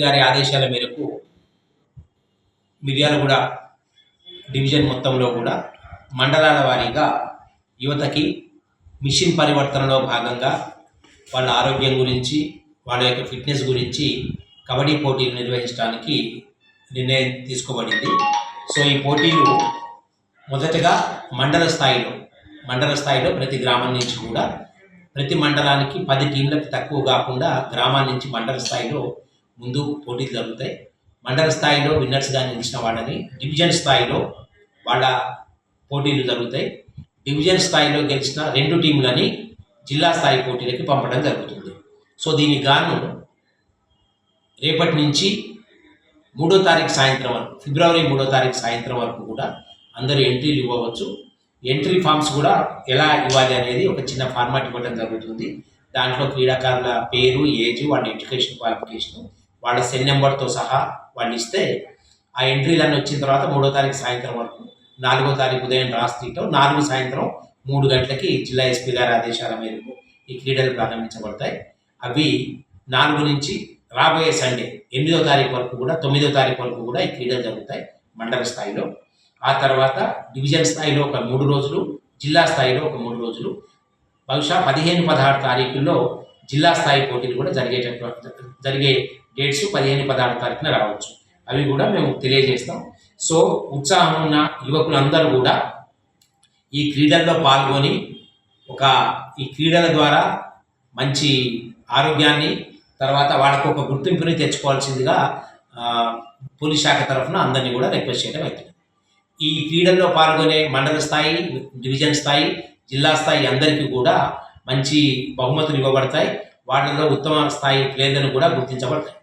గారి ఆదేశాల మేరకు మిర్యాలగూడ డివిజన్ మొత్తంలో కూడా మండలాల వారీగా యువతకి మిషన్ పరివర్తనలో భాగంగా వాళ్ళ ఆరోగ్యం గురించి, వాళ్ళ యొక్క ఫిట్నెస్ గురించి కబడ్డీ పోటీలు నిర్వహించడానికి నిర్ణయం తీసుకోబడింది. సో ఈ పోటీలు మొదటగా మండల స్థాయిలో ప్రతి గ్రామం నుంచి కూడా ప్రతి మండలానికి 10 టీంలకు తక్కువ కాకుండా గ్రామాల నుంచి మండల స్థాయిలో ముందు పోటీలు జరుగుతాయి. మండల స్థాయిలో విన్నర్స్గా నిలిచిన వాళ్ళని డివిజన్ స్థాయిలో వాళ్ళ పోటీలు జరుగుతాయి. డివిజన్ స్థాయిలో గెలిచిన 2 టీంలని జిల్లా స్థాయి పోటీలకి పంపడం జరుగుతుంది. సో దీనికి గాను రేపటి నుంచి 3వ తారీఖు సాయంత్రం వరకు, ఫిబ్రవరి 3వ తారీఖు సాయంత్రం వరకు కూడా అందరూ ఎంట్రీలు ఇవ్వవచ్చు. ఎంట్రీ ఫామ్స్ కూడా ఎలా ఇవ్వాలి అనేది ఒక చిన్న ఫార్మాట్ ఇవ్వడం జరుగుతుంది. దాంట్లో క్రీడాకారుల పేరు, ఏజ్, వాళ్ళ ఎడ్యుకేషన్ క్వాలిఫికేషన్, వాళ్ళ సెల్ నెంబర్తో సహా వాళ్ళు ఇస్తే ఆ ఎంట్రీలన్నీ వచ్చిన తర్వాత 3వ తారీఖు సాయంత్రం వరకు, 4వ తారీఖు ఉదయం డ్రా తీయటం, 4 సాయంత్రం 3 గంటలకి జిల్లా ఎస్పీ గారి ఆదేశాల మేరకు ఈ క్రీడలు ప్రారంభించబడతాయి. అవి 4 నుంచి రాబోయే సండే 8వ తారీఖు వరకు కూడా, 9వ తారీఖు వరకు కూడా ఈ క్రీడలు జరుగుతాయి మండల స్థాయిలో. ఆ తర్వాత డివిజన్ స్థాయిలో ఒక 3 రోజులు, జిల్లా స్థాయిలో ఒక 3 రోజులు, బహుశా 15-16 తారీఖుల్లో జిల్లా స్థాయి పోటీలు కూడా జరిగే డేట్స్ 15-16 తారీఖున రావచ్చు. అవి కూడా మేము తెలియజేస్తాం. సో ఉత్సాహం ఉన్న యువకులందరూ కూడా ఈ క్రీడల్లో పాల్గొని ఈ క్రీడల ద్వారా మంచి ఆరోగ్యాన్ని, తర్వాత వాళ్ళకు ఒక గుర్తింపుని తెచ్చుకోవాల్సిందిగా పోలీస్ శాఖ తరఫున అందరినీ కూడా రిక్వెస్ట్ చేయడం అవుతుంది. ఈ క్రీడల్లో పాల్గొనే మండల స్థాయి, డివిజన్ స్థాయి, జిల్లా స్థాయి అందరికీ కూడా మంచి బహుమతులు ఇవ్వబడతాయి. వాటిల్లో ఉత్తమ స్థాయి ప్లేయర్లను కూడా గుర్తించబడతాయి.